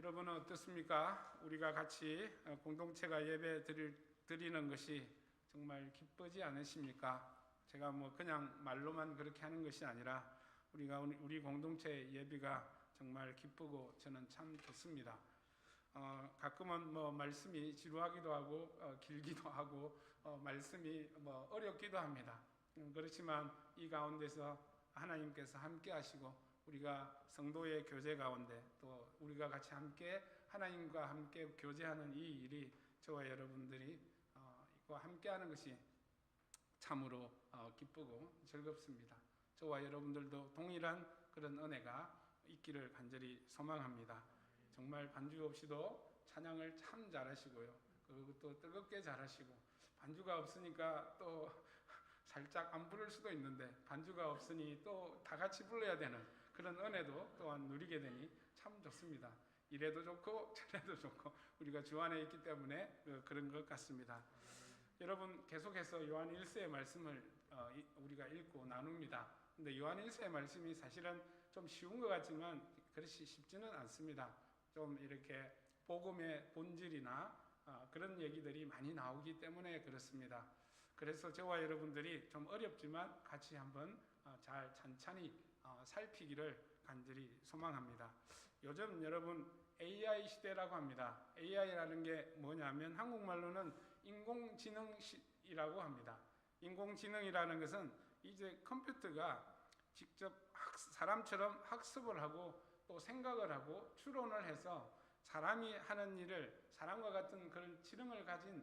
여러분은 어떻습니까? 우리가 같이 공동체가 예배 드리는 것이 정말 기쁘지 않으십니까? 제가 그냥 말로만 그렇게 하는 것이 아니라 우리 공동체 예배가 정말 기쁘고 저는 참 좋습니다. 가끔은 말씀이 지루하기도 하고 길기도 하고 말씀이 어렵기도 합니다. 그렇지만 이 가운데서 하나님께서 함께 하시고 우리가 성도의 교제 가운데 또 우리가 같이 함께 하나님과 함께 교제하는 이 일이 저와 여러분들이 이거 함께하는 것이 참으로 기쁘고 즐겁습니다. 저와 여러분들도 동일한 그런 은혜가 있기를 간절히 소망합니다. 정말 반주 없이도 찬양을 참 잘하시고요. 그리고 또 뜨겁게 잘하시고 반주가 없으니까 또 살짝 안 부를 수도 있는데 반주가 없으니 또 다 같이 불러야 되는 그런 은혜도 또한 누리게 되니 참 좋습니다. 이래도 좋고 저래도 좋고 우리가 주 안에 있기 때문에 그런 것 같습니다. 여러분 계속해서 요한 1서의 말씀을 우리가 읽고 나눕니다. 근데 요한 1서의 말씀이 사실은 좀 쉬운 것 같지만 그렇지 쉽지는 않습니다. 좀 이렇게 복음의 본질이나 그런 얘기들이 많이 나오기 때문에 그렇습니다. 그래서 저와 여러분들이 좀 어렵지만 같이 한번 잘 찬찬히 살피기를 간절히 소망합니다. 요즘 여러분 AI 시대라고 합니다. AI라는 게 뭐냐면 한국말로는 인공지능이라고 합니다. 인공지능이라는 것은 이제 컴퓨터가 직접 사람처럼 학습을 하고 또 생각을 하고 추론을 해서 사람이 하는 일을 사람과 같은 그런 지능을 가진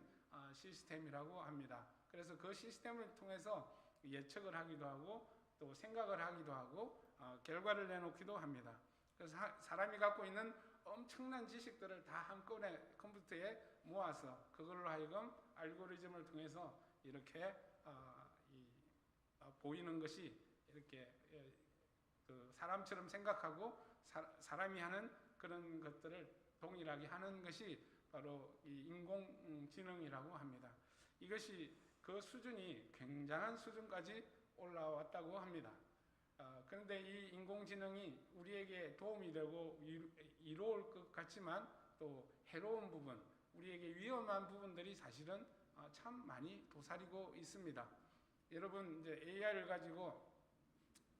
시스템이라고 합니다. 그래서 그 시스템을 통해서 예측을 하기도 하고 또 생각을 하기도 하고 결과를 내놓기도 합니다. 그래서 사람이 갖고 있는 엄청난 지식들을 다 한꺼번에 컴퓨터에 모아서 그걸로 하여금 알고리즘을 통해서 이렇게 보이는 것이 이렇게 사람처럼 생각하고 사람이 하는 그런 것들을 동일하게 하는 것이 바로 이 인공지능이라고 합니다. 이것이 그 수준이 굉장한 수준까지 올라왔다고 합니다. 그런데 이 인공지능이 우리에게 도움이 되고 이로울 것 같지만 또 해로운 부분, 우리에게 위험한 부분들이 사실은 참 많이 도사리고 있습니다. 여러분 이제 AI를 가지고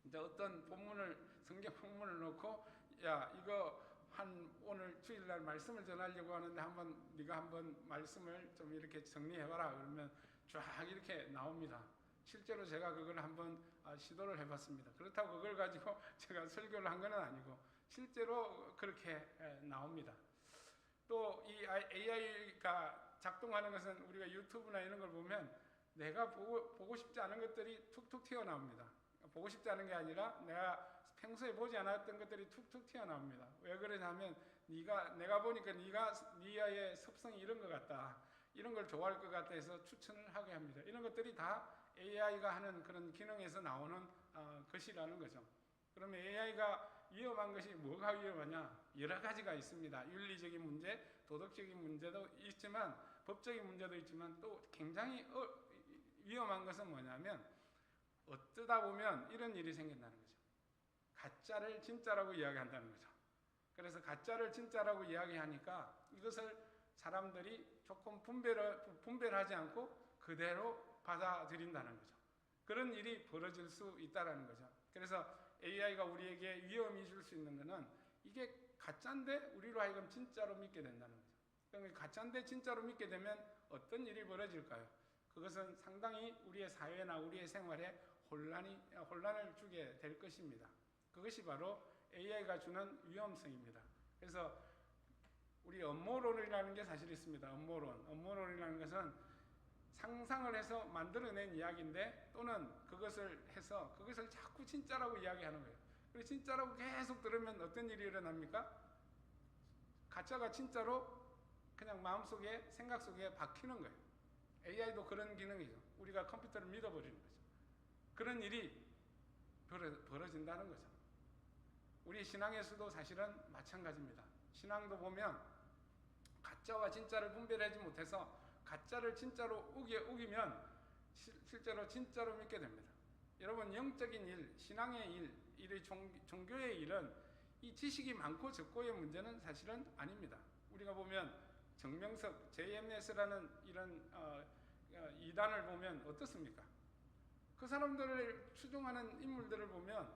이제 어떤 성경 본문을 놓고 야 이거 오늘 주일날 말씀을 전하려고 하는데 네가 한번 말씀을 좀 이렇게 정리해봐라 그러면 쫙 이렇게 나옵니다. 실제로 제가 그걸 한번 시도를 해봤습니다. 그렇다고 그걸 가지고 제가 설교를 한 건 아니고 실제로 그렇게 나옵니다. 또 이 AI가 작동하는 것은 우리가 유튜브나 이런 걸 보면 내가 보고 싶지 않은 것들이 툭툭 튀어나옵니다. 보고 싶지 않은 게 아니라 내가 평소에 보지 않았던 것들이 툭툭 튀어나옵니다. 왜 그러냐면 내가 보니까 네의 습성이 이런 것 같다. 이런 걸 좋아할 것 같아 해서 추천을 하게 합니다. 이런 것들이 다 AI가 하는 그런 기능에서 나오는 것이라는 거죠. 그러면 AI가 위험한 것이 뭐가 위험하냐? 여러 가지가 있습니다. 윤리적인 문제, 도덕적인 문제도 있지만 법적인 문제도 있지만 또 굉장히 위험한 것은 뭐냐면 어쩌다 보면 이런 일이 생긴다는 거죠. 가짜를 진짜라고 이야기한다는 거죠. 그래서 가짜를 진짜라고 이야기하니까 이것을 사람들이 조금 분별하지 않고 그대로 받아들인다는 거죠. 그런 일이 벌어질 수 있다는 거죠. 그래서 AI가 우리에게 위험이 줄 수 있는 것은 이게 가짜인데 우리로 하여금 진짜로 믿게 된다는 거죠. 그러니까 가짜인데 진짜로 믿게 되면 어떤 일이 벌어질까요? 그것은 상당히 우리의 사회나 우리의 생활에 혼란을 주게 될 것입니다. 그것이 바로 AI가 주는 위험성입니다. 그래서 우리 음모론이라는 게 사실 있습니다. 음모론이라는 것은 상상을 해서 만들어낸 이야기인데 또는 그것을 자꾸 진짜라고 이야기하는 거예요. 그리고 진짜라고 계속 들으면 어떤 일이 일어납니까? 가짜가 진짜로 그냥 마음속에 생각 속에 박히는 거예요. AI도 그런 기능이죠. 우리가 컴퓨터를 믿어버리는 거죠. 그런 일이 벌어진다는 거죠. 우리 신앙에서도 사실은 마찬가지입니다. 신앙도 보면 가짜와 진짜를 분별하지 못해서 가짜를 진짜로 우기면 실제로 진짜로 믿게 됩니다. 여러분 영적인 일, 신앙의 일, 종교의 일은 이 지식이 많고 적고의 문제는 사실은 아닙니다. 우리가 보면 정명석, JMS라는 이런 이단을 보면 어떻습니까? 그 사람들을 추종하는 인물들을 보면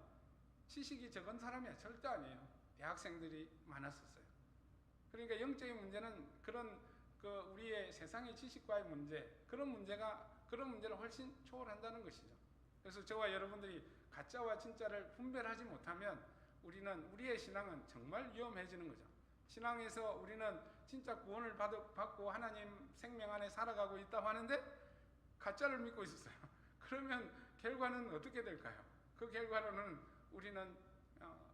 지식이 적은 사람이 절대 아니에요. 대학생들이 많았었어요. 그러니까 영적인 문제는 그런 우리의 세상의 지식과의 문제, 그런 문제를 훨씬 초월한다는 것이죠. 그래서 저와 여러분들이 가짜와 진짜를 분별하지 못하면 우리의 신앙은 정말 위험해지는 거죠. 신앙에서 우리는 진짜 구원을 받고 하나님 생명 안에 살아가고 있다고 하는데 가짜를 믿고 있었어요. 그러면 결과는 어떻게 될까요? 그 결과로는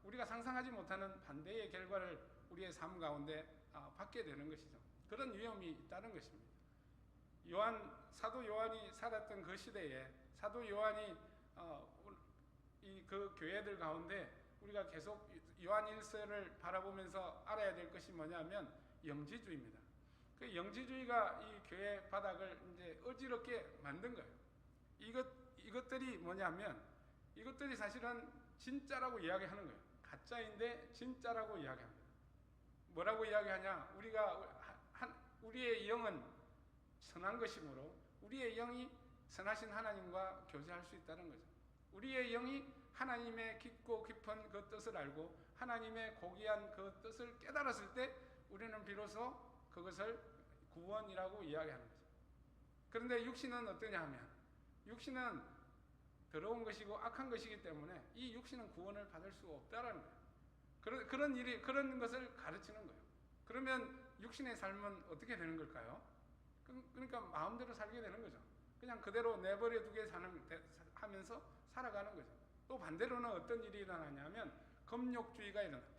우리가 상상하지 못하는 반대의 결과를 우리의 삶 가운데 받게 되는 것이죠. 그런 위험이 있다는 것입니다. 사도 요한이 살았던 그 시대에 사도 요한이 그 교회들 가운데 우리가 계속 요한 1서를 바라보면서 알아야 될 것이 뭐냐면 영지주의입니다. 그 영지주의가 이 교회 바닥을 이제 어지럽게 만든 거예요. 이것들이 뭐냐면 이것들이 사실은 진짜라고 이야기하는 거예요. 가짜인데 진짜라고 이야기합니다. 뭐라고 이야기하냐? 우리의 영은 선한 것이므로 우리의 영이 선하신 하나님과 교제할 수 있다는 거죠. 우리의 영이 하나님의 깊고 깊은 그 뜻을 알고 하나님의 고귀한 그 뜻을 깨달았을 때 우리는 비로소 그것을 구원이라고 이야기하는 거죠. 그런데 육신은 어떠냐 하면 육신은 더러운 것이고 악한 것이기 때문에 이 육신은 구원을 받을 수 없다라는 거예요. 그런 것을 가르치는 거예요. 그러면 육신의 삶은 어떻게 되는 걸까요? 그러니까 마음대로 살게 되는 거죠. 그냥 그대로 내버려 두게 하면서 살아가는 거죠. 또 반대로는 어떤 일이 일어나냐면 금욕주의가 일어납니다.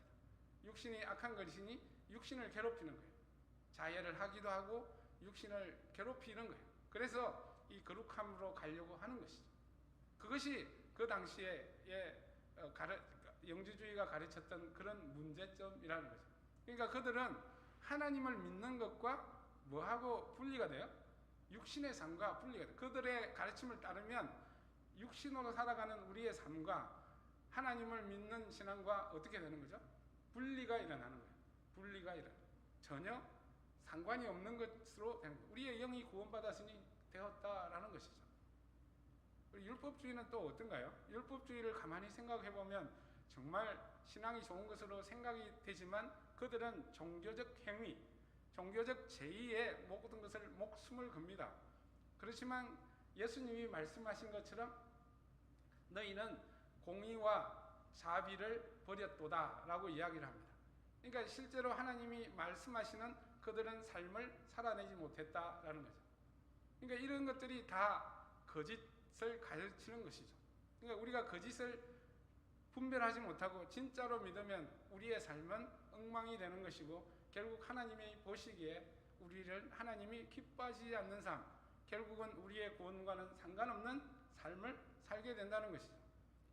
육신이 악한 것이니 육신을 괴롭히는 거예요. 자해를 하기도 하고 육신을 괴롭히는 거예요. 그래서 이 거룩함으로 가려고 하는 것이죠. 그것이 그 당시에 영지주의가 가르쳤던 그런 문제점이라는 거죠. 그러니까 그들은 하나님을 믿는 것과 뭐하고 분리가 돼요? 육신의 삶과 분리가 돼요. 그들의 가르침을 따르면 육신으로 살아가는 우리의 삶과 하나님을 믿는 신앙과 어떻게 되는 거죠? 분리가 일어나는 거예요. 분리가 전혀 상관이 없는 것으로 되는 거예요. 우리의 영이 구원받았으니 되었다라는 것이죠. 율법주의는 또 어떤가요? 율법주의를 가만히 생각해보면 정말 신앙이 좋은 것으로 생각이 되지만 그들은 종교적 행위, 종교적 제의에 모든 것을 목숨을 겁니다. 그렇지만 예수님이 말씀하신 것처럼 너희는 공의와 자비를 버렸도다 라고 이야기를 합니다. 그러니까 실제로 하나님이 말씀하시는 그들은 삶을 살아내지 못했다라는 거죠. 그러니까 이런 것들이 다 거짓을 가르치는 것이죠. 그러니까 우리가 거짓을 분별하지 못하고 진짜로 믿으면 우리의 삶은 엉망이 되는 것이고 결국 하나님이 보시기에 우리를 하나님이 기뻐하지 않는 삶, 결국은 우리의 구원과는 상관없는 삶을 살게 된다는 것이죠.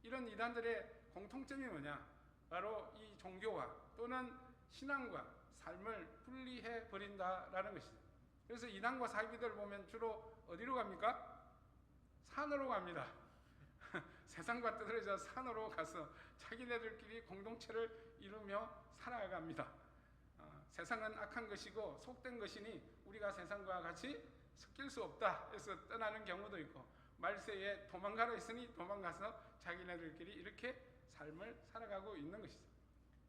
이런 이단들의 공통점이 뭐냐? 바로 이 종교와 또는 신앙과 삶을 분리해 버린다라는 것이죠. 그래서 이단과 사기들 보면 주로 어디로 갑니까? 산으로 갑니다. 세상과 떨어져 산으로 가서 자기네들끼리 공동체를 이루며 살아갑니다. 세상은 악한 것이고 속된 것이니 우리가 세상과 같이 섞일 수 없다 해서 떠나는 경우도 있고 말세에 도망가라 했으니 도망가서 자기네들끼리 이렇게 삶을 살아가고 있는 것이죠.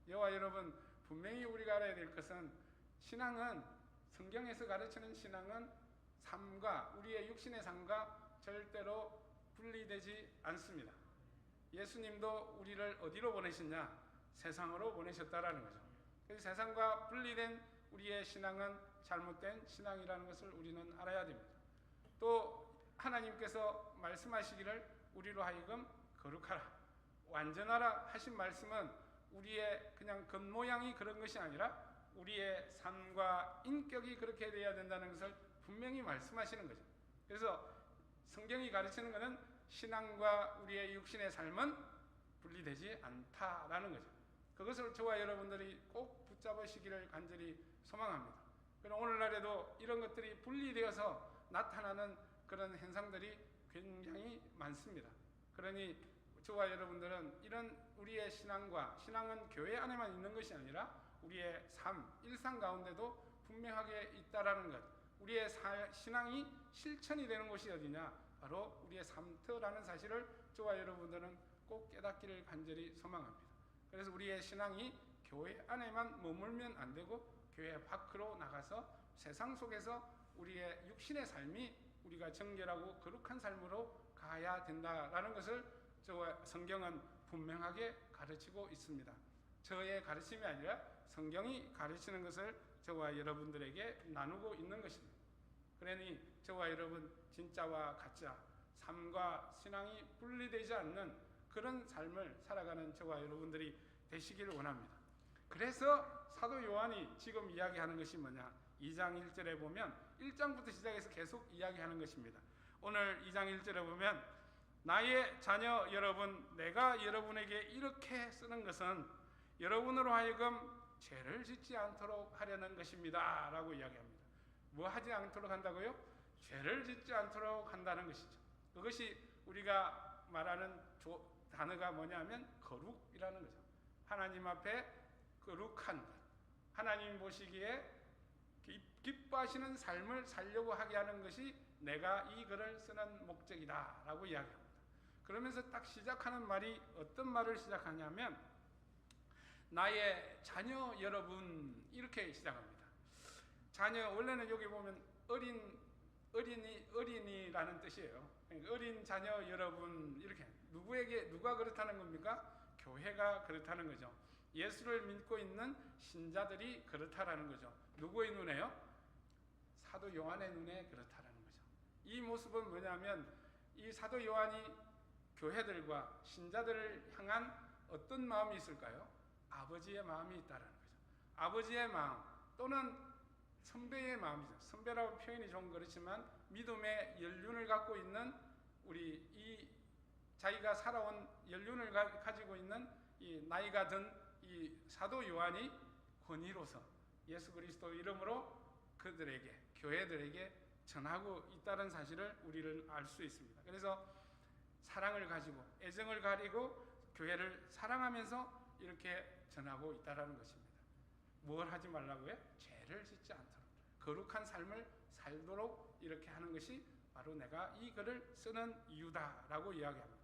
여호와 여러분, 분명히 우리가 알아야 될 것은 신앙은 성경에서 가르치는 신앙은 삶과 우리의 육신의 삶과 절대로 분리되지 않습니다. 예수님도 우리를 어디로 보내셨냐? 세상으로 보내셨다라는 거죠. 그래서 세상과 분리된 우리의 신앙은 잘못된 신앙이라는 것을 우리는 알아야 됩니다. 또 하나님께서 말씀하시기를 우리로 하여금 거룩하라, 완전하라 하신 말씀은 우리의 그냥 겉모양이 그런 것이 아니라 우리의 삶과 인격이 그렇게 되어야 된다는 것을 분명히 말씀하시는 거죠. 그래서 성경이 가르치는 것은 신앙과 우리의 육신의 삶은 분리되지 않다라는 거죠. 그것을 저와 여러분들이 꼭 붙잡으시기를 간절히 소망합니다. 그럼 오늘날에도 이런 것들이 분리되어서 나타나는 그런 현상들이 굉장히 많습니다. 그러니 저와 여러분들은 이런 우리의 신앙은 교회 안에만 있는 것이 아니라 우리의 삶, 일상 가운데도 분명하게 있다라는 것. 우리의 신앙이 실천이 되는 곳이 어디냐? 바로 우리의 삶터라는 사실을 저와 여러분들은 꼭 깨닫기를 간절히 소망합니다. 그래서 우리의 신앙이 교회 안에만 머물면 안 되고 교회 밖으로 나가서 세상 속에서 우리의 육신의 삶이 우리가 정결하고 거룩한 삶으로 가야 된다라는 것을 저와 성경은 분명하게 가르치고 있습니다. 저의 가르침이 아니라 성경이 가르치는 것을 저와 여러분들에게 나누고 있는 것입니다. 그러니 저와 여러분 진짜와 가짜, 삶과 신앙이 분리되지 않는 그런 삶을 살아가는 저와 여러분들이 되시기를 원합니다. 그래서 사도 요한이 지금 이야기하는 것이 뭐냐? 2장 1절에 보면 1장부터 시작해서 계속 이야기하는 것입니다. 오늘 2장 1절에 보면 나의 자녀 여러분, 내가 여러분에게 이렇게 쓰는 것은 여러분으로 하여금 죄를 짓지 않도록 하려는 것입니다 라고 이야기합니다. 뭐 하지 않도록 한다고요? 죄를 짓지 않도록 한다는 것이죠. 그것이 우리가 말하는 단어가 뭐냐면 거룩이라는 거죠. 하나님 앞에 거룩한 것, 하나님 보시기에 기뻐하시는 삶을 살려고 하게 하는 것이 내가 이 글을 쓰는 목적이다 라고 이야기합니다. 그러면서 딱 시작하는 말이 어떤 말을 시작하냐면 나의 자녀 여러분 이렇게 시작합니다. 자녀, 원래는 여기 보면 어린이라는 뜻이에요. 그러니까 어린 자녀 여러분 이렇게. 누가 그렇다는 겁니까? 교회가 그렇다는 거죠. 예수를 믿고 있는 신자들이 그렇다라는 거죠. 누구의 눈에요? 사도 요한의 눈에 그렇다라는 거죠. 이 모습은 뭐냐면 이 사도 요한이 교회들과 신자들을 향한 어떤 마음이 있을까요? 아버지의 마음이 있다라는 거죠. 아버지의 마음 또는 선배의 마음이죠. 선배라고 표현이 좀 그렇지만 믿음의 연륜을 갖고 있는 이 자기가 살아온 연륜을 가지고 있는 이 나이가 든 이 사도 요한이 권위로서 예수 그리스도 이름으로 그들에게 교회들에게 전하고 있다는 사실을 우리는 알 수 있습니다. 그래서 사랑을 가지고 애정을 가지고 교회를 사랑하면서 이렇게 전하고 있다는 것입니다. 뭘 하지 말라고요? 죄를 짓지 않도록 거룩한 삶을 살도록 이렇게 하는 것이 바로 내가 이 글을 쓰는 이유다라고 이야기합니다.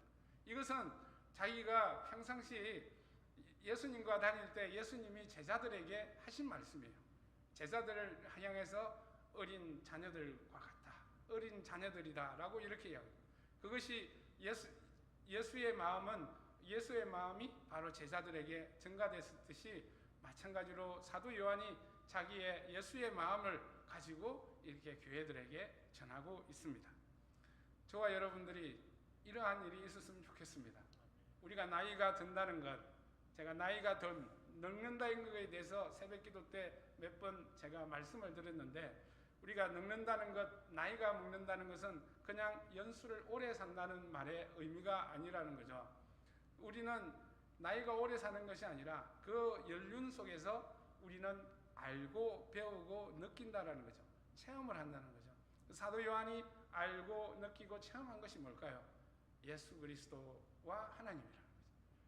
이것은 자기가 평상시 예수님과 다닐 때 예수님이 제자들에게 하신 말씀이에요. 제자들을 향해서 어린 자녀들과 같다, 어린 자녀들이다라고 이렇게 이야기합니다. 그것이 예수의 마음이 바로 제자들에게 전가됐듯이 마찬가지로 사도 요한이 자기의 예수의 마음을 가지고 이렇게 교회들에게 전하고 있습니다. 저와 여러분들이 이러한 일이 있었으면 좋겠습니다. 우리가 나이가 든다는 것, 제가 나이가 더 늙는다는 것에 대해서 새벽기도 때 몇 번 제가 말씀을 드렸는데 우리가 늙는다는 것, 나이가 먹는다는 것은 그냥 연수를 오래 산다는 말의 의미가 아니라는 거죠. 우리는 나이가 오래 사는 것이 아니라 그 연륜 속에서 우리는 알고 배우고 느낀다라는 거죠. 체험을 한다는 거죠. 사도 요한이 알고 느끼고 체험한 것이 뭘까요? 예수 그리스도와 하나님이라는 거죠.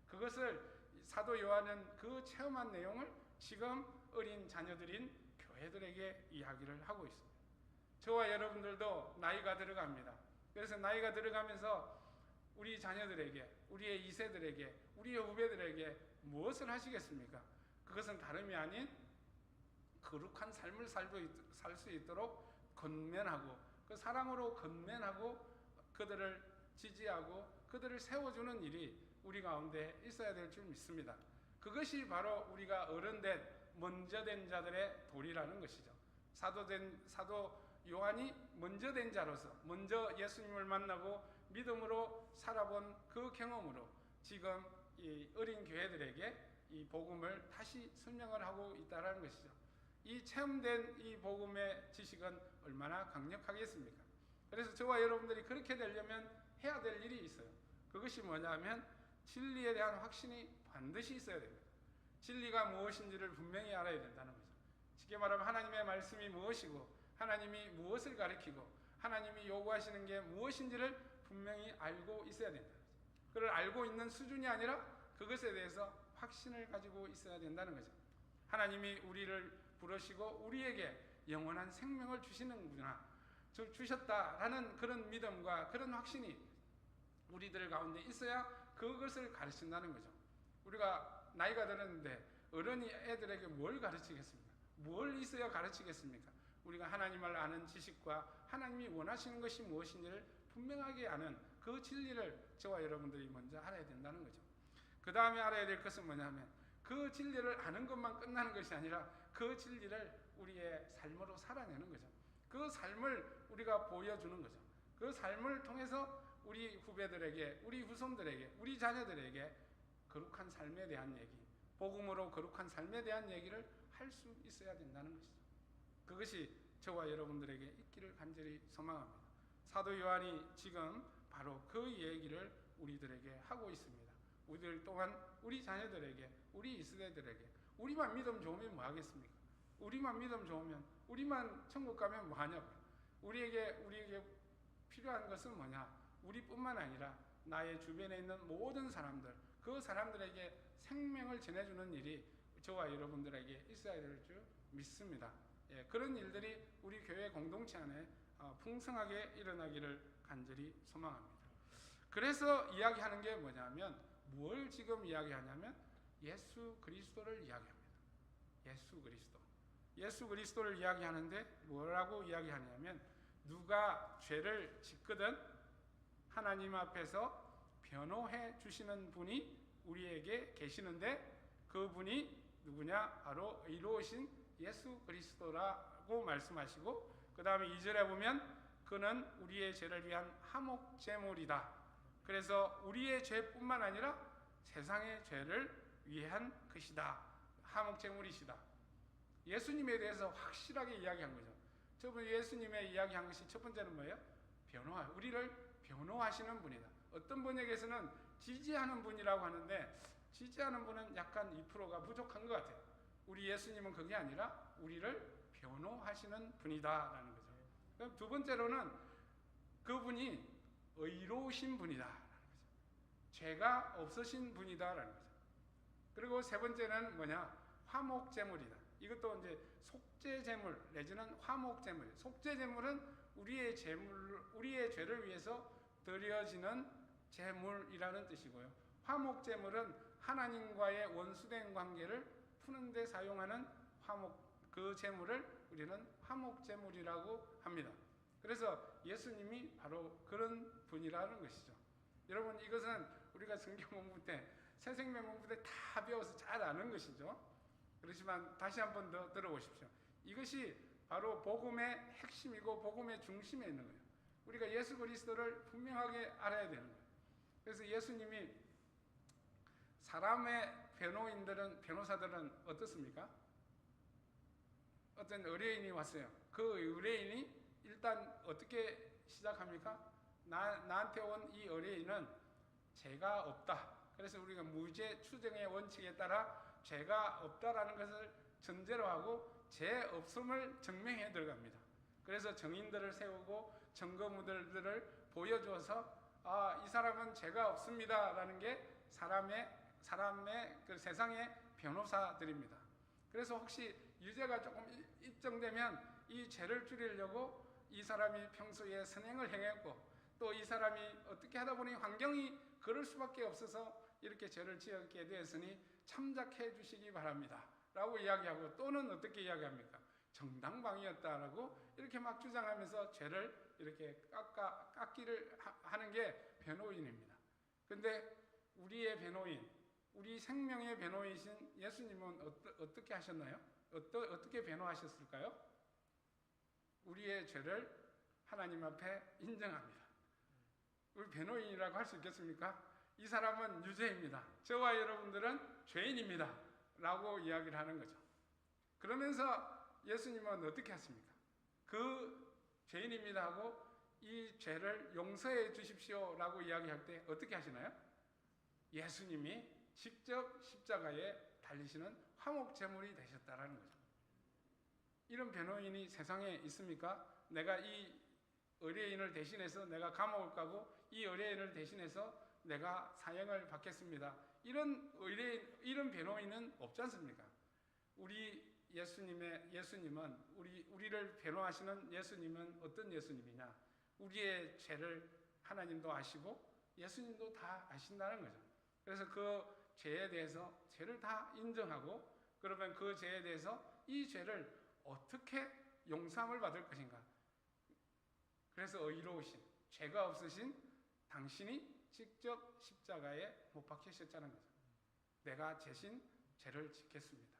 그것을 사도 요한은 그 체험한 내용을 지금 어린 자녀들인 교회들에게 이야기를 하고 있습니다. 저와 여러분들도 나이가 들어갑니다. 그래서 나이가 들어가면서 우리 자녀들에게, 우리의 2세들에게, 우리의 후배들에게 무엇을 하시겠습니까? 그것은 다름이 아닌 거룩한 삶을 살 수 있도록 건면하고 그 사랑으로 건면하고 그들을 지지하고 그들을 세워주는 일이 우리 가운데 있어야 될 줄 믿습니다. 그것이 바로 우리가 어른된 먼저 된 자들의 도리라는 것이죠. 사도 요한이 먼저 된 자로서 먼저 예수님을 만나고 믿음으로 살아본 그 경험으로 지금 이 어린 교회들에게 이 복음을 다시 설명을 하고 있다는 것이죠. 이 체험된 이 복음의 지식은 얼마나 강력하겠습니까? 그래서 저와 여러분들이 그렇게 되려면 해야 될 일이 있어요. 그것이 뭐냐면 진리에 대한 확신이 반드시 있어야 됩니다. 진리가 무엇인지를 분명히 알아야 된다는 거죠. 쉽게 말하면 하나님의 말씀이 무엇이고 하나님이 무엇을 가리키고 하나님이 요구하시는 게 무엇인지를 분명히 알고 있어야 된다는 거죠. 그걸 알고 있는 수준이 아니라 그것에 대해서 확신을 가지고 있어야 된다는 거죠. 하나님이 우리를 부르시고 우리에게 영원한 생명을 주시는구나, 주셨다라는 그런 믿음과 그런 확신이 우리들 가운데 있어야 그것을 가르친다는 거죠. 우리가 나이가 들었는데 어른이 애들에게 뭘 가르치겠습니까? 뭘 있어야 가르치겠습니까? 우리가 하나님을 아는 지식과 하나님이 원하시는 것이 무엇인지를 분명하게 아는 그 진리를 저와 여러분들이 먼저 알아야 된다는 거죠. 그 다음에 알아야 될 것은 뭐냐면 그 진리를 아는 것만 끝나는 것이 아니라 그 진리를 우리의 삶으로 살아내는 거죠. 그 삶을 우리가 보여주는 거죠. 그 삶을 통해서 우리 후배들에게, 우리 후손들에게, 우리 자녀들에게 거룩한 삶에 대한 얘기, 복음으로 거룩한 삶에 대한 얘기를 할 수 있어야 된다는 것이죠. 그것이 저와 여러분들에게 있기를 간절히 소망합니다. 사도 요한이 지금 바로 그 얘기를 우리들에게 하고 있습니다. 우리들 또한 우리 자녀들에게, 우리 이스라엘들에게, 우리만 믿음 좋으면 뭐 하겠습니까? 우리만 믿음 좋으면, 우리만 천국 가면 뭐 하냐고요. 우리에게 필요한 것은 뭐냐? 우리뿐만 아니라 나의 주변에 있는 모든 사람들, 그 사람들에게 생명을 전해주는 일이 저와 여러분들에게 있어야 될 줄 믿습니다. 예, 그런 일들이 우리 교회 공동체 안에 풍성하게 일어나기를 간절히 소망합니다. 그래서 이야기하는 게 뭐냐면, 뭘 지금 이야기하냐면 예수 그리스도를 이야기합니다. 예수 그리스도를 이야기하는데 뭐라고 이야기하냐면, 누가 죄를 짓거든 하나님 앞에서 변호해 주시는 분이 우리에게 계시는데, 그분이 누구냐? 바로 의로우신 예수 그리스도라고 말씀하시고, 그 다음에 2절에 보면 그는 우리의 죄를 위한 화목제물이다. 그래서 우리의 죄뿐만 아니라 세상의 죄를 위한 것이다. 화목제물이시다. 예수님에 대해서 확실하게 이야기한 거죠. 저번 예수님의 이야기한 것이 첫 번째는 뭐예요? 우리를 변호하시는 분이다. 어떤 번역에서는 지지하는 분이라고 하는데, 지지하는 분은 약간 2%가 부족한 것 같아요. 우리 예수님은 그게 아니라 우리를 변호하시는 분이다라는 거죠. 그럼 두 번째로는 그분이 의로우신 분이다라는 거죠. 죄가 없으신 분이다라는 거죠. 그리고 세 번째는 뭐냐? 화목제물이다. 이것도 이제 속죄제물 내지는 화목제물. 속죄제물은 우리의 죄를 위해서 드려지는 제물이라는 뜻이고요. 화목제물은 하나님과의 원수된 관계를 푸는 데 사용하는 그 제물을 우리는 화목제물이라고 합니다. 그래서 예수님이 바로 그런 분이라는 것이죠. 여러분, 이것은 우리가 성경 공부 때, 새생명 공부 때 다 배워서 잘 아는 것이죠. 그렇지만 다시 한 번 더 들어보십시오. 이것이 바로 복음의 핵심이고 복음의 중심에 있는 거예요. 우리가 예수 그리스도를 분명하게 알아야 되는 거예요. 그래서 예수님이 사람의 변호사들은 어떻습니까? 어떤 의뢰인이 왔어요. 그 의뢰인이 일단 어떻게 시작합니까? 나한테 온 이 의뢰인은 죄가 없다. 그래서 우리가 무죄 추정의 원칙에 따라 죄가 없다라는 것을 전제로 하고 죄 없음을 증명해 들어갑니다. 그래서 증인들을 세우고 증거물들을 보여줘서 이 사람은 죄가 없습니다라는 게 사람의 그 세상의 변호사들입니다. 그래서 혹시 유죄가 조금 입증되면 이 죄를 줄이려고 이 사람이 평소에 선행을 행했고, 또 이 사람이 어떻게 하다 보니 환경이 그럴 수밖에 없어서 이렇게 죄를 지었게 되었으니 참작해 주시기 바랍니다 라고 이야기하고, 또는 어떻게 이야기합니까? 정당방위였다라고 이렇게 막 주장하면서 죄를 이렇게 깎기를 하는 게 변호인입니다. 근데 우리의 변호인, 우리 생명의 변호인이신 예수님은 어떻게 하셨나요? 어떻게 변호하셨을까요? 우리의 죄를 하나님 앞에 인정합니다. 우리 변호인이라고 할 수 있겠습니까? 이 사람은 유죄입니다. 저와 여러분들은 죄인입니다 라고 이야기를 하는 거죠. 그러면서 예수님은 어떻게 하십니까? 그 죄인입니다 하고 이 죄를 용서해 주십시오 라고 이야기할 때 어떻게 하시나요? 예수님이 직접 십자가에 달리시는 화목제물이 되셨다라는 거죠. 이런 변호인이 세상에 있습니까? 내가 이 의뢰인을 대신해서 내가 감옥을 가고 이 의뢰인을 대신해서 내가 사형을 받겠습니다. 이런 의뢰인, 이런 변호인은 없지 않습니까? 우리 예수님은 우리를 변호하시는 예수님은 어떤 예수님이냐? 우리의 죄를 하나님도 아시고 예수님도 다 아신다는 거죠. 그래서 그 죄에 대해서 죄를 다 인정하고, 그러면 그 죄에 대해서 이 죄를 어떻게 용서함을 받을 것인가? 그래서 의로우신, 죄가 없으신 당신이 직접 십자가에 못 박히셨다는 거죠. 내가 대신 죄를 짓겠습니다.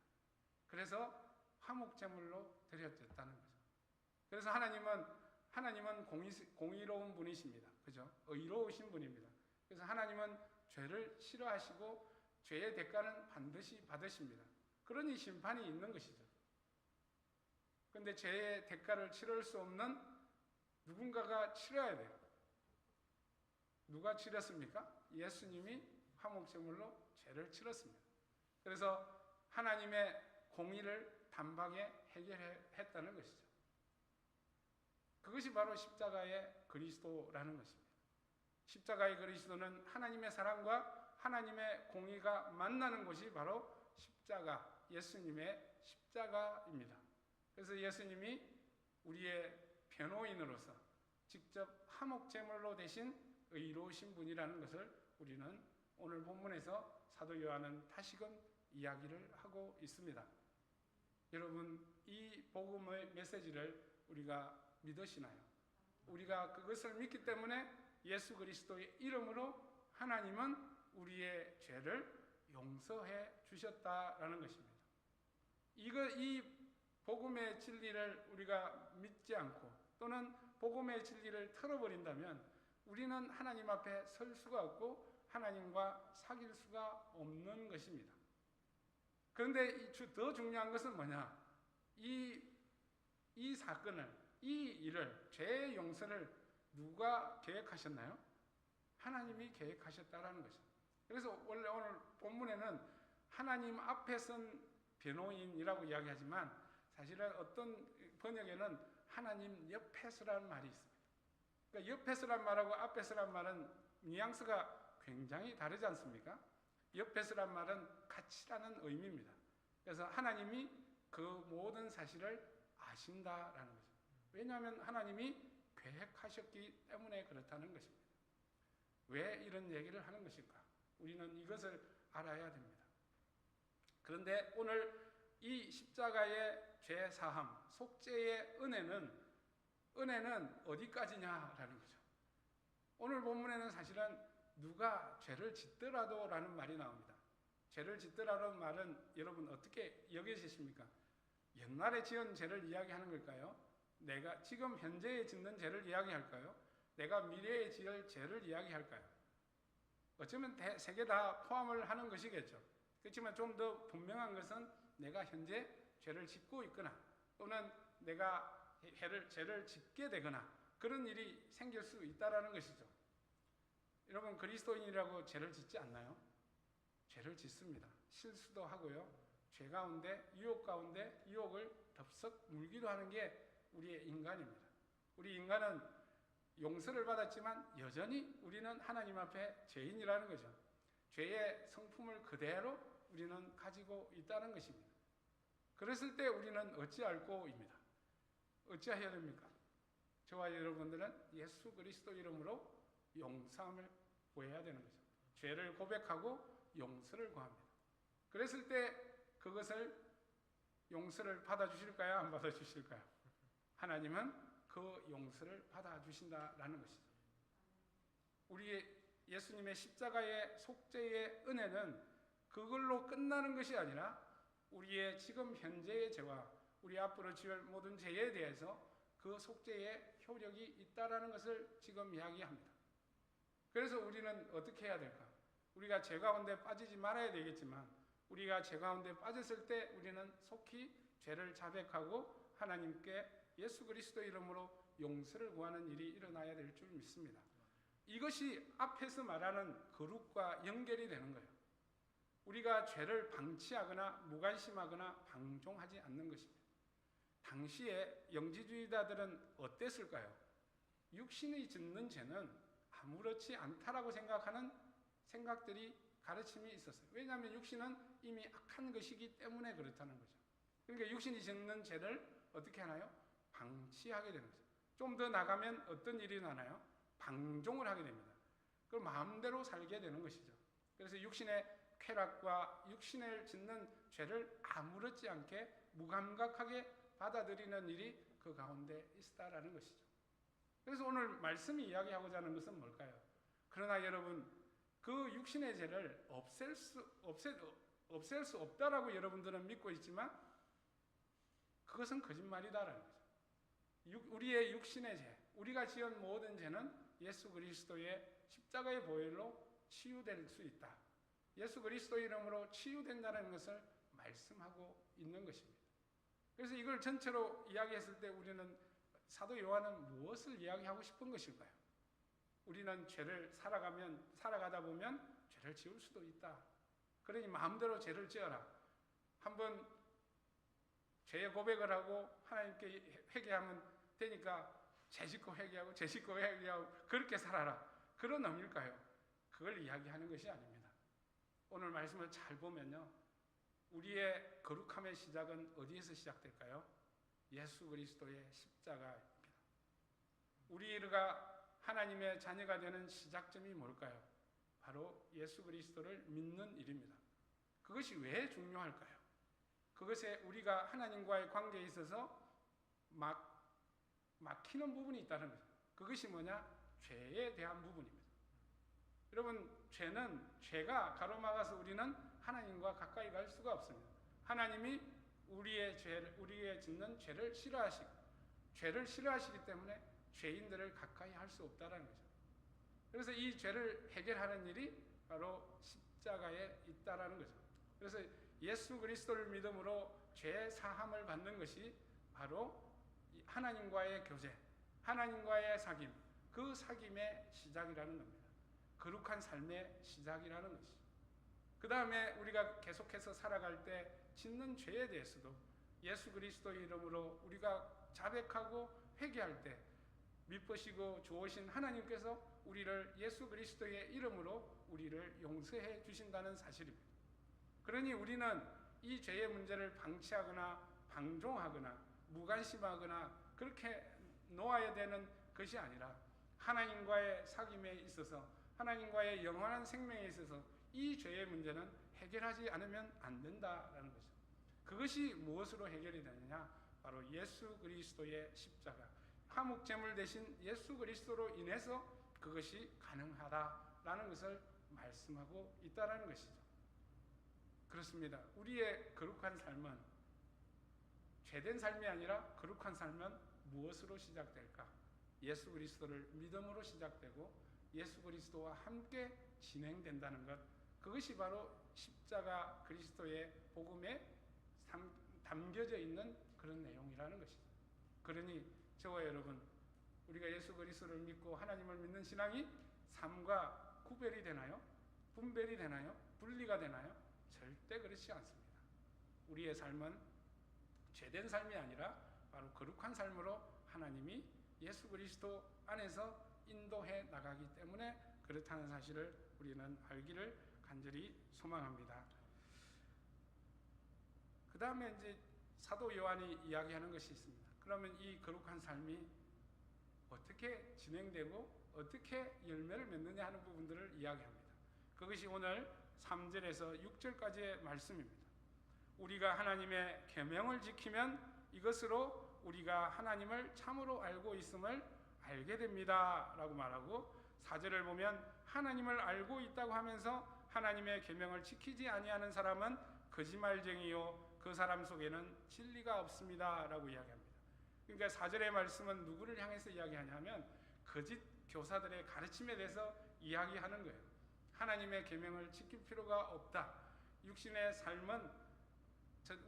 그래서 화목제물로 드려졌다는 거죠. 그래서 하나님은 공의로운 분이십니다. 그죠? 의로우신 분입니다. 그래서 하나님은 죄를 싫어하시고 죄의 대가는 반드시 받으십니다. 그러니 심판이 있는 것이죠. 그런데 죄의 대가를 치를 수 없는 누군가가 치러야 돼요. 누가 치렀습니까? 예수님이 화목제물로 죄를 치렀습니다. 그래서 하나님의 공의를 단박에 해결했다는 것이죠. 그것이 바로 십자가의 그리스도라는 것입니다. 십자가의 그리스도는 하나님의 사랑과 하나님의 공의가 만나는 곳이 바로 십자가, 예수님의 십자가입니다. 그래서 예수님이 우리의 변호인으로서 직접 화목제물로 되신 의로우신 분이라는 것을 우리는 오늘 본문에서 사도 요한은 다시금 이야기를 하고 있습니다. 여러분, 이 복음의 메시지를 우리가 믿으시나요? 우리가 그것을 믿기 때문에 예수 그리스도의 이름으로 하나님은 우리의 죄를 용서해 주셨다라는 것입니다. 이 복음의 진리를 우리가 믿지 않고 또는 복음의 진리를 틀어버린다면 우리는 하나님 앞에 설 수가 없고 하나님과 사귈 수가 없는 것입니다. 그런데 더 중요한 것은 뭐냐? 이 사건을, 이 일을, 죄의 용서를 누가 계획하셨나요? 하나님이 계획하셨다라는 것이죠. 그래서 원래 오늘 본문에는 하나님 앞에 선 변호인이라고 이야기하지만 사실은 어떤 번역에는 하나님 옆에 서라는 말이 있습니다. 그러니까 옆에 서란 말하고 앞에 서란 말은 뉘앙스가 굉장히 다르지 않습니까? 옆에 서란 말은 같이라는 의미입니다. 그래서 하나님이 그 모든 사실을 아신다라는 거죠. 왜냐하면 하나님이 계획하셨기 때문에 그렇다는 것입니다. 왜 이런 얘기를 하는 것일까? 우리는 이것을 알아야 됩니다. 그런데 오늘 이 십자가의 죄 사함, 속죄의 은혜는 어디까지냐라는 거죠. 오늘 본문에는 사실은 누가 죄를 짓더라도 라는 말이 나옵니다. 죄를 짓더라는 말은 여러분 어떻게 여기십니까? 옛날에 지은 죄를 이야기하는 걸까요? 내가 지금 현재에 짓는 죄를 이야기할까요? 내가 미래에 지을 죄를 이야기할까요? 어쩌면 세 개 다 포함을 하는 것이겠죠. 그렇지만 좀 더 분명한 것은 내가 현재 죄를 짓고 있거나 또는 내가 죄를 짓게 되거나 그런 일이 생길 수 있다는 것이죠. 여러분, 그리스도인이라고 죄를 짓지 않나요? 죄를 짓습니다. 실수도 하고요. 죄 가운데, 유혹 가운데 유혹을 덥석 물기도 하는 게 우리의 인간입니다. 우리 인간은 용서를 받았지만 여전히 우리는 하나님 앞에 죄인이라는 거죠. 죄의 성품을 그대로 우리는 가지고 있다는 것입니다. 그랬을 때 우리는 어찌할꼬입니다. 어찌해야 됩니까? 저와 여러분들은 예수 그리스도 이름으로 용서함을 구해야 되는 거죠. 죄를 고백하고 용서를 구합니다. 그랬을 때 그것을 용서를 받아주실까요? 안 받아주실까요? 하나님은 그 용서를 받아주신다라는 것이죠. 우리 예수님의 십자가의 속죄의 은혜는 그걸로 끝나는 것이 아니라 우리의 지금 현재의 죄와 우리 앞으로 지을 모든 죄에 대해서 그 속죄의 효력이 있다라는 것을 지금 이야기합니다. 그래서 우리는 어떻게 해야 될까? 우리가 죄 가운데 빠지지 말아야 되겠지만 우리가 죄 가운데 빠졌을 때 우리는 속히 죄를 자백하고 하나님께 예수 그리스도 이름으로 용서를 구하는 일이 일어나야 될 줄 믿습니다. 이것이 앞에서 말하는 거룩과 연결이 되는 거예요. 우리가 죄를 방치하거나 무관심하거나 방종하지 않는 것입니다. 당시에 영지주의자들은 어땠을까요? 육신이 짓는 죄는 아무렇지 않다라고 생각하는 생각들이 가르침이 있었어요. 왜냐하면 육신은 이미 악한 것이기 때문에 그렇다는 거죠. 그러니까 육신이 짓는 죄를 어떻게 하나요? 방치하게 되는 거죠. 좀 더 나가면 어떤 일이 나나요? 방종을 하게 됩니다. 그걸 마음대로 살게 되는 것이죠. 그래서 육신의 쾌락과 육신을 짓는 죄를 아무렇지 않게 무감각하게 받아들이는 일이 그 가운데 있다라는 것이죠. 그래서 오늘 말씀이 이야기하고자 하는 것은 뭘까요? 그러나 여러분, 그 육신의 죄를 없앨 수 없다라고 여러분들은 믿고 있지만 그것은 거짓말이다라는 거죠. 우리의 육신의 죄, 우리가 지은 모든 죄는 예수 그리스도의 십자가의 보혈로 치유될 수 있다. 예수 그리스도 이름으로 치유된다는 것을 말씀하고 있는 것입니다. 그래서 이걸 전체로 이야기했을 때 우리는 사도 요한은 무엇을 이야기하고 싶은 것일까요? 우리는 죄를 살아가다 보면 죄를 지을 수도 있다. 그러니 마음대로 죄를 지어라. 한번 죄의 고백을 하고 하나님께 회개하면 되니까 죄 짓고 회개하고 죄 짓고 회개하고 그렇게 살아라. 그런 의미일까요? 그걸 이야기하는 것이 아닙니다. 오늘 말씀을 잘 보면요, 우리의 거룩함의 시작은 어디에서 시작될까요? 예수 그리스도의 십자가입니다. 우리가 하나님의 자녀가 되는 시작점이 뭘까요? 바로 예수 그리스도를 믿는 일입니다. 그것이 왜 중요할까요? 그것에 우리가 하나님과의 관계에 있어서 막히는 부분이 있다는 거죠. 그것이 뭐냐? 죄에 대한 부분입니다. 여러분, 죄가 가로막아서 우리는 하나님과 가까이 갈 수가 없습니다. 하나님이 우리의 짓는 죄를 싫어하시기 때문에 죄인들을 가까이 할 수 없다는 거죠. 그래서 이 죄를 해결하는 일이 바로 십자가에 있다라는 거죠. 그래서 예수 그리스도를 믿음으로 죄 사함을 받는 것이 바로 하나님과의 교제, 하나님과의 사귐, 그 사귐의 시작이라는 겁니다. 거룩한 삶의 시작이라는 것이죠. 그 다음에 우리가 계속해서 살아갈 때 짓는 죄에 대해서도 예수 그리스도의 이름으로 우리가 자백하고 회개할 때 미쁘시고 좋으신 하나님께서 우리를 예수 그리스도의 이름으로 우리를 용서해 주신다는 사실입니다. 그러니 우리는 이 죄의 문제를 방치하거나 방종하거나 무관심하거나 그렇게 놓아야 되는 것이 아니라 하나님과의 사귐에 있어서 하나님과의 영원한 생명에 있어서 이 죄의 문제는 해결하지 않으면 안 된다라는 거죠. 그것이 무엇으로 해결이 되느냐? 바로 예수 그리스도의 십자가, 화목제물 대신 예수 그리스도로 인해서 그것이 가능하다라는 것을 말씀하고 있다라는 것이죠. 그렇습니다. 우리의 거룩한 삶은 죄된 삶이 아니라 거룩한 삶은 무엇으로 시작될까? 예수 그리스도를 믿음으로 시작되고 예수 그리스도와 함께 진행된다는 것, 그것이 바로 십자가 그리스도의 복음에 담겨져 있는 그런 내용이라는 것이죠. 그러니 저와 여러분, 우리가 예수 그리스도를 믿고 하나님을 믿는 신앙이 삶과 구별이 되나요? 분별이 되나요? 분리가 되나요? 절대 그렇지 않습니다. 우리의 삶은 죄된 삶이 아니라 바로 거룩한 삶으로 하나님이 예수 그리스도 안에서 인도해 나가기 때문에 그렇다는 사실을 우리는 알기를 간절히 소망합니다. 그 다음에 이제 사도 요한이 이야기하는 것이 있습니다. 그러면 이 거룩한 삶이 어떻게 진행되고 어떻게 열매를 맺느냐 하는 부분들을 이야기합니다. 그것이 오늘 3절에서 6절까지의 말씀입니다. 우리가 하나님의 계명을 지키면 이것으로 우리가 하나님을 참으로 알고 있음을 알게 됩니다 라고 말하고, 4절을 보면 하나님을 알고 있다고 하면서 하나님의 계명을 지키지 아니하는 사람은 거짓말쟁이요 그 사람 속에는 진리가 없습니다 라고 이야기합니다. 그러니까 4절의 말씀은 누구를 향해서 이야기하냐면 거짓 교사들의 가르침에 대해서 이야기하는 거예요. 하나님의 계명을 지킬 필요가 없다. 육신의 삶은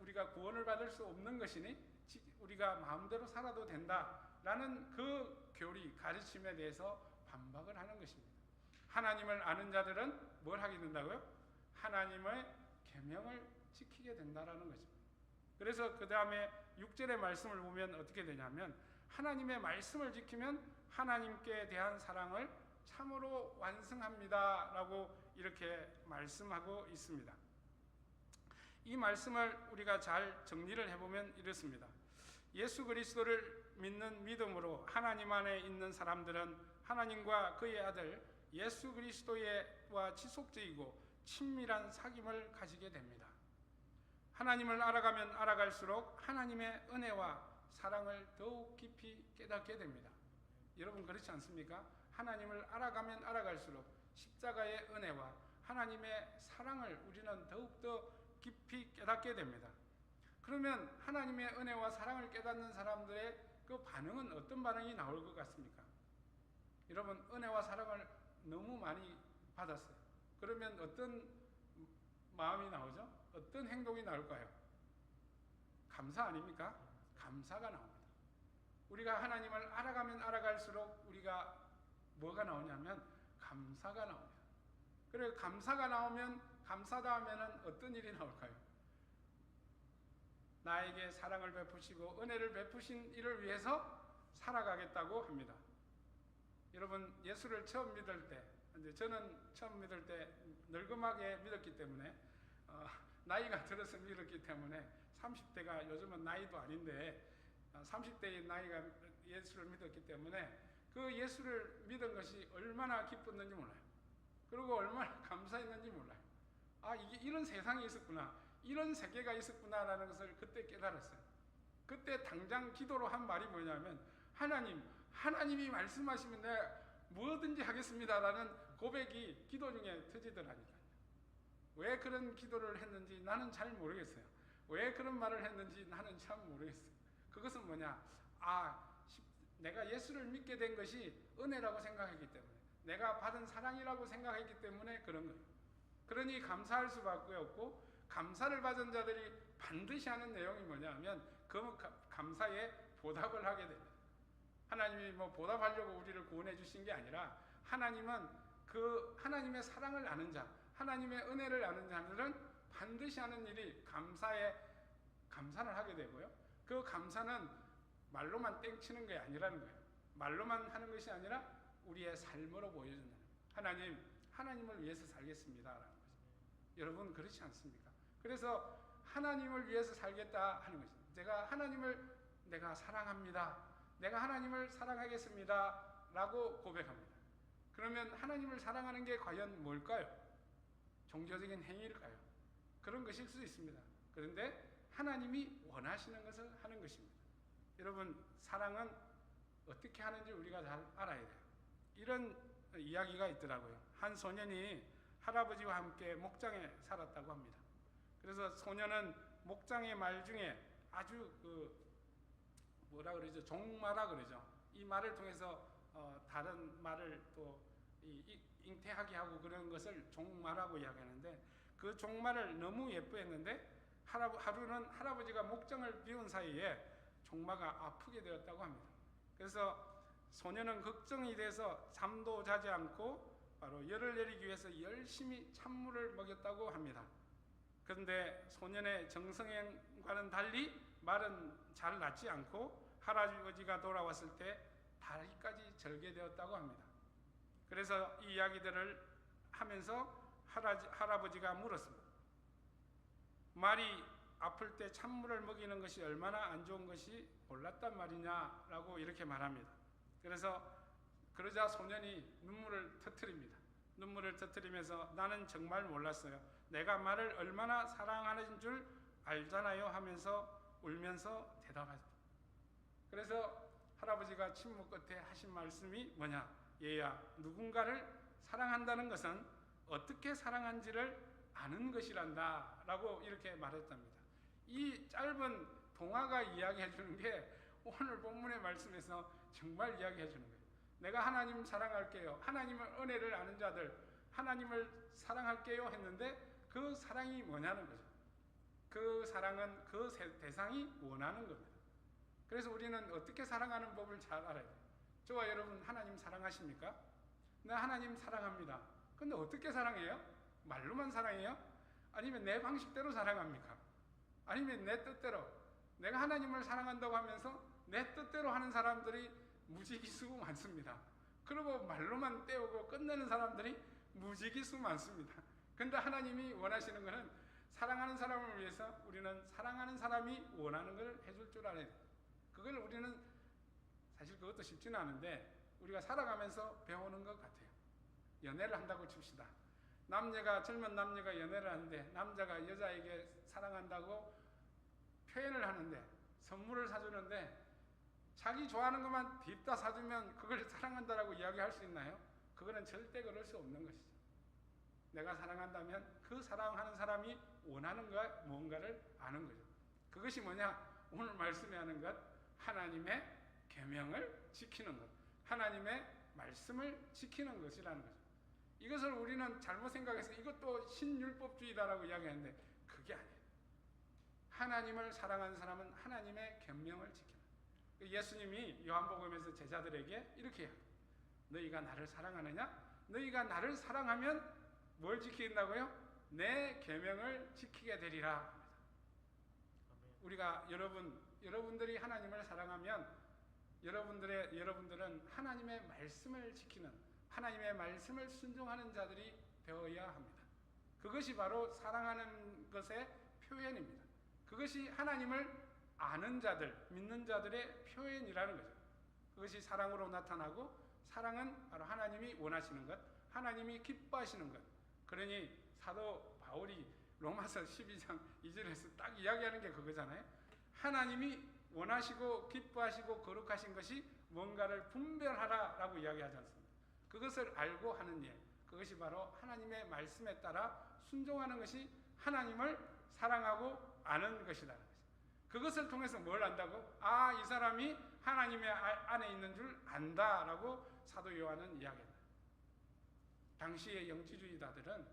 우리가 구원을 받을 수 없는 것이니 우리가 마음대로 살아도 된다라는 그 교리, 가르침에 대해서 반박을 하는 것입니다. 하나님을 아는 자들은 뭘 하게 된다고요? 하나님의 계명을 지키게 된다라는 거죠. 그래서 그 다음에 6절의 말씀을 보면 어떻게 되냐면 하나님의 말씀을 지키면 하나님께 대한 사랑을 참으로 완성합니다 라고 이렇게 말씀하고 있습니다. 이 말씀을 우리가 잘 정리를 해보면 이렇습니다. 예수 그리스도를 믿는 믿음으로 하나님 안에 있는 사람들은 하나님과 그의 아들 예수 그리스도와 지속적이고 친밀한 사귐을 가지게 됩니다. 하나님을 알아가면 알아갈수록 하나님의 은혜와 사랑을 더욱 깊이 깨닫게 됩니다. 여러분 그렇지 않습니까? 하나님을 알아가면 알아갈수록 십자가의 은혜와 하나님의 사랑을 우리는 더욱더 깊이 깨닫게 됩니다. 그러면 하나님의 은혜와 사랑을 깨닫는 사람들의 그 반응은 어떤 반응이 나올 것 같습니까? 여러분 은혜와 사랑을 너무 많이 받았어요. 그러면 어떤 마음이 나오죠? 어떤 행동이 나올까요? 감사 아닙니까? 감사가 나옵니다. 우리가 하나님을 알아가면 알아갈수록 우리가 뭐가 나오냐면 감사가 나옵니다. 그리고 감사가 나오면 감사 다음에는 어떤 일이 나올까요? 나에게 사랑을 베푸시고 은혜를 베푸신 이를 위해서 살아가겠다고 합니다. 여러분 예수를 처음 믿을 때, 저는 처음 믿을 때 늙음하게 믿었기 때문에 나이가 들어서 믿었기 때문에 30대가 요즘은 나이도 아닌데 30대의 나이가 예수를 믿었기 때문에 그 예수를 믿은 것이 얼마나 기뻤는지 몰라요. 그리고 얼마나 감사했는지 몰라요. 이게 이런 세상이 있었구나, 이런 세계가 있었구나라는 것을 그때 깨달았어요. 그때 당장 기도로 한 말이 뭐냐면 하나님이 말씀하시면 내가 뭐든지 하겠습니다라는 고백이 기도 중에 터지더라니까요. 왜 그런 기도를 했는지 나는 잘 모르겠어요. 왜 그런 말을 했는지 나는 참 모르겠어요. 그것은 뭐냐? 내가 예수를 믿게 된 것이 은혜라고 생각했기 때문에, 내가 받은 사랑이라고 생각했기 때문에 그런 거예요. 그러니 감사할 수밖에 없고, 감사를 받은 자들이 반드시 하는 내용이 뭐냐면 그 감사에 보답을 하게 됩니다. 하나님이 보답하려고 우리를 구원해 주신 게 아니라 하나님은 그 하나님의 사랑을 아는 자, 하나님의 은혜를 아는 자들은 반드시 하는 일이 감사를 하게 되고요. 그 감사는 말로만 땡치는 게 아니라는 거예요. 말로만 하는 것이 아니라 우리의 삶으로 보여준다는 거예요. 하나님을 위해서 살겠습니다라는 거죠. 여러분 그렇지 않습니까? 그래서 하나님을 위해서 살겠다 하는 것입니다. 내가 사랑합니다. 내가 하나님을 사랑하겠습니다 라고 고백합니다. 그러면 하나님을 사랑하는 게 과연 뭘까요? 종교적인 행위일까요? 그런 것일 수 있습니다. 그런데 하나님이 원하시는 것을 하는 것입니다. 여러분 사랑은 어떻게 하는지 우리가 잘 알아야 돼요. 이런 이야기가 있더라고요. 한 소년이 할아버지와 함께 목장에 살았다고 합니다. 그래서 소년은 목장의 말 중에 아주 종마라 그러죠. 이 말을 통해서 다른 말을 또 잉태하게 하고 그런 것을 종마라고 이야기하는데, 그 종마를 너무 예뻐했는데 하루는 할아버지가 목장을 비운 사이에 종마가 아프게 되었다고 합니다. 그래서 소년은 걱정이 돼서 잠도 자지 않고 바로 열을 내리기 위해서 열심히 찬물을 먹였다고 합니다. 그런데 소년의 정성과는 달리 말은 잘 낫지 않고 할아버지가 돌아왔을 때 다리까지 절개되었다고 합니다. 그래서 이 이야기들을 하면서 할아버지가 물었습니다. 말이 아플 때 찬물을 먹이는 것이 얼마나 안 좋은 것이 몰랐단 말이냐라고 이렇게 말합니다. 그러자 소년이 눈물을 터뜨립니다. 눈물을 터뜨리면서 나는 정말 몰랐어요. 내가 말을 얼마나 사랑하는 줄 알잖아요 하면서 울면서 대답하죠. 그래서 할아버지가 침묵 끝에 하신 말씀이 뭐냐? 얘야, 누군가를 사랑한다는 것은 어떻게 사랑한지를 아는 것이란다 라고 이렇게 말했답니다. 이 짧은 동화가 이야기해 주는 게 오늘 본문의 말씀에서 정말 이야기해 주는 거예요. 내가 하나님 사랑할게요, 하나님의 은혜를 아는 자들 하나님을 사랑할게요 했는데 그 사랑이 뭐냐는 거죠. 그 사랑은 그 대상이 원하는 겁니다. 그래서 우리는 어떻게 사랑하는 법을 잘 알아야 돼요. 저와 여러분 하나님 사랑하십니까? 네, 하나님 사랑합니다. 근데 어떻게 사랑해요? 말로만 사랑해요? 아니면 내 방식대로 사랑합니까? 아니면 내 뜻대로? 내가 하나님을 사랑한다고 하면서 내 뜻대로 하는 사람들이 무지기수 많습니다. 그리고 말로만 때우고 끝내는 사람들이 무지기수 많습니다. 그런데 하나님이 원하시는 것은 사랑하는 사람을 위해서 우리는 사랑하는 사람이 원하는 걸 해줄 줄 알아야 돼요. 그걸 우리는 사실 그것도 쉽지는 않은데 우리가 살아가면서 배우는 것 같아요. 연애를 한다고 칩시다. 젊은 남녀가 연애를 하는데 남자가 여자에게 사랑한다고 표현을 하는데 선물을 사주는데 자기 좋아하는 것만 뒷다 사주면 그걸 사랑한다라고 이야기할 수 있나요? 그거는 절대 그럴 수 없는 것이죠. 내가 사랑한다면 그 사랑하는 사람이 원하는 것 뭔가를 아는 거죠. 그것이 뭐냐? 오늘 말씀에 하는 것, 하나님의 계명을 지키는 것, 하나님의 말씀을 지키는 것이라는 거죠. 이것을 우리는 잘못 생각해서 이것도 신율법주의다라고 이야기하는데 그게 아니에요. 하나님을 사랑하는 사람은 하나님의 계명을 지키는 거예요. 예수님이 요한복음에서 제자들에게 이렇게 해요. 너희가 나를 사랑하느냐? 너희가 나를 사랑하면 뭘 지킨다고요? 내 계명을 지키게 되리라. 우리가 여러분들이 하나님을 사랑하면 여러분들은 하나님의 말씀을 지키는, 하나님의 말씀을 순종하는 자들이 되어야 합니다. 그것이 바로 사랑하는 것의 표현입니다. 그것이 하나님을 아는 자들, 믿는 자들의 표현이라는 거죠. 그것이 사랑으로 나타나고, 사랑은 바로 하나님이 원하시는 것, 하나님이 기뻐하시는 것. 그러니 사도 바울이 로마서 12장 2절에서 딱 이야기하는 게 그거잖아요. 하나님이 원하시고 기뻐하시고 거룩하신 것이 뭔가를 분별하라라고 이야기하지 않습니까? 그것을 알고 하는 일, 그것이 바로 하나님의 말씀에 따라 순종하는 것이 하나님을 사랑하고 아는 것이라는 것이죠. 그것을 통해서 뭘 안다고? 이 사람이 하나님의 안에 있는 줄 안다라고 사도 요한은 이야기합니다. 당시의 영지주의자들은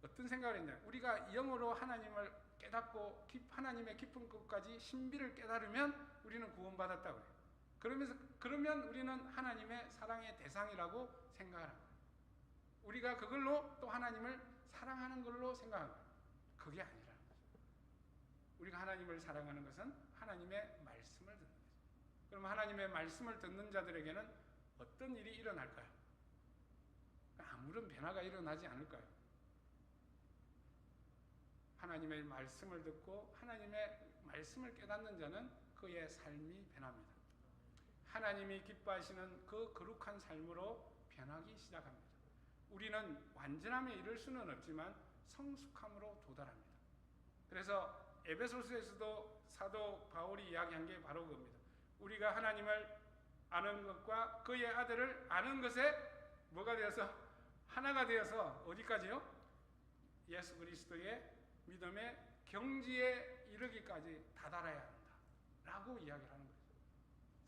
어떤 생각을 했냐? 우리가 영으로 하나님을 깨닫고 하나님의 깊은 것까지 신비를 깨달으면 우리는 구원받았다고 해요. 그러면 우리는 하나님의 사랑의 대상이라고 생각을 합니다. 우리가 그걸로 또 하나님을 사랑하는 걸로 생각하는 거예요. 그게 아니라는 거죠. 우리가 하나님을 사랑하는 것은 하나님의 말씀을 듣는 거죠. 그럼 하나님의 말씀을 듣는 자들에게는 어떤 일이 일어날까요? 아무런 변화가 일어나지 않을까요? 하나님의 말씀을 듣고 하나님의 말씀을 깨닫는 자는 그의 삶이 변합니다. 하나님이 기뻐하시는 그 거룩한 삶으로 변하기 시작합니다. 우리는 완전함에 이를 수는 없지만 성숙함으로 도달합니다. 그래서 에베소서에서도 사도 바울이 이야기한 게 바로 그겁니다. 우리가 하나님을 아는 것과 그의 아들을 아는 것에 뭐가 되어서 하나가 되어서 어디까지요? 예수 그리스도의 믿음의 경지에 이르기까지 다다라야 한다 라고 이야기를 하는 거죠.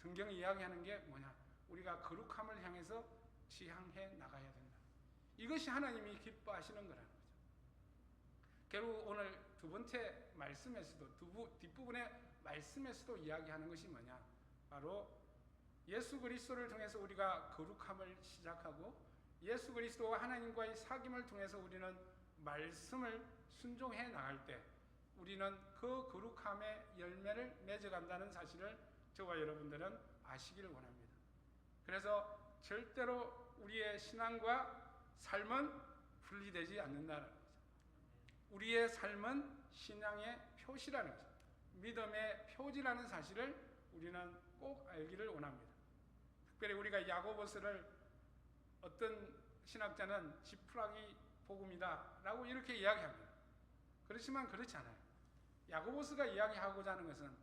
성경이 이야기하는 게 뭐냐? 우리가 거룩함을 향해서 지향해 나가야 된다. 이것이 하나님이 기뻐하시는 거라는 거죠. 결국 오늘 두 번째 말씀에서도 뒷부분의 말씀에서도 이야기하는 것이 뭐냐? 바로 예수 그리스도를 통해서 우리가 거룩함을 시작하고 예수 그리스도와 하나님과의 사귐을 통해서 우리는 말씀을 순종해 나갈 때 우리는 그 거룩함의 열매를 맺어간다는 사실을 저와 여러분들은 아시기를 원합니다. 그래서 절대로 우리의 신앙과 삶은 분리되지 않는다는 거죠. 우리의 삶은 신앙의 표시라는 거죠. 믿음의 표지라는 사실을 우리는 꼭 알기를 원합니다. 특별히 우리가 야고보서를 어떤 신학자는 지푸라기 복음이다 라고 이렇게 이야기합니다. 그렇지만 그렇지 않아요. 야고보서가 이야기하고자 하는 것은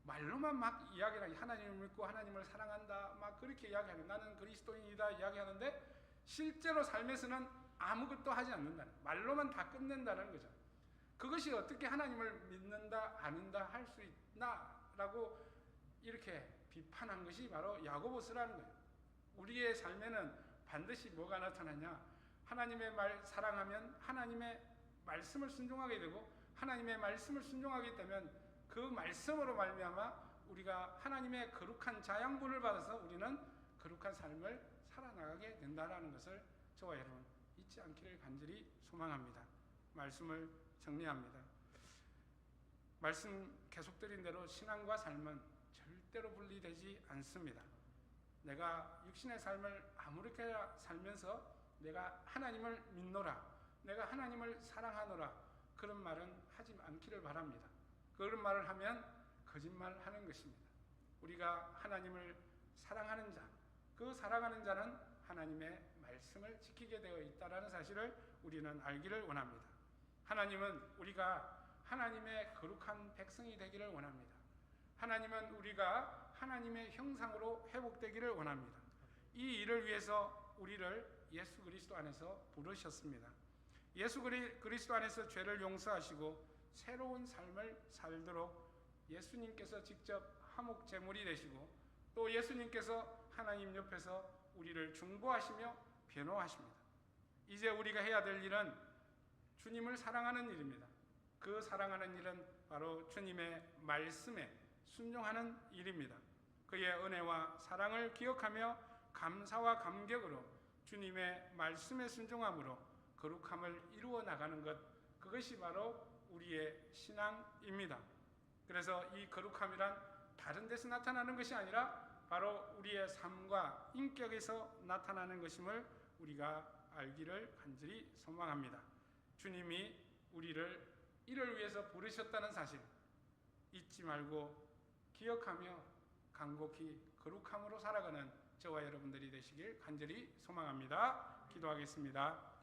말로만 막 이야기를 하고 하나님을 믿고 하나님을 사랑한다 막 그렇게 이야기하는, 나는 그리스도인이다 이야기하는데 실제로 삶에서는 아무것도 하지 않는다는, 말로만 다 끝낸다는 거죠. 그것이 어떻게 하나님을 믿는다 아는다 할 수 있나 라고 이렇게 비판한 것이 바로 야고보서라는 거예요. 우리의 삶에는 반드시 뭐가 나타나냐? 하나님의 말 사랑하면 하나님의 말씀을 순종하게 되고, 하나님의 말씀을 순종하게 되면 그 말씀으로 말미암아 우리가 하나님의 거룩한 자양분을 받아서 우리는 거룩한 삶을 살아나가게 된다는 것을 저와 여러분 잊지 않기를 간절히 소망합니다. 말씀을 정리합니다. 말씀 계속 드린 대로 신앙과 삶은 절대로 분리되지 않습니다. 내가 육신의 삶을 아무렇게나 살면서 내가 하나님을 믿노라, 내가 하나님을 사랑하노라, 그런 말은 하지 않기를 바랍니다. 그런 말을 하면 거짓말하는 것입니다. 우리가 하나님을 사랑하는 자, 그 사랑하는 자는 하나님의 말씀을 지키게 되어 있다는 사실을 우리는 알기를 원합니다. 하나님은 우리가 하나님의 거룩한 백성이 되기를 원합니다. 하나님은 우리가 하나님의 형상으로 회복되기를 원합니다. 이 일을 위해서 우리를 예수 그리스도 안에서 부르셨습니다. 예수 그리스도 안에서 죄를 용서하시고 새로운 삶을 살도록 예수님께서 직접 화목 제물이 되시고, 또 예수님께서 하나님 옆에서 우리를 중보하시며 변호하십니다. 이제 우리가 해야 될 일은 주님을 사랑하는 일입니다. 그 사랑하는 일은 바로 주님의 말씀에 순종하는 일입니다. 그의 은혜와 사랑을 기억하며 감사와 감격으로 주님의 말씀에 순종함으로 거룩함을 이루어 나가는 것, 그것이 바로 우리의 신앙입니다. 그래서 이 거룩함이란 다른 데서 나타나는 것이 아니라 바로 우리의 삶과 인격에서 나타나는 것임을 우리가 알기를 간절히 소망합니다. 주님이 우리를 이를 위해서 부르셨다는 사실 잊지 말고 기억하며 간곡히 거룩함으로 살아가는 저와 여러분들이 되시길 간절히 소망합니다. 기도하겠습니다.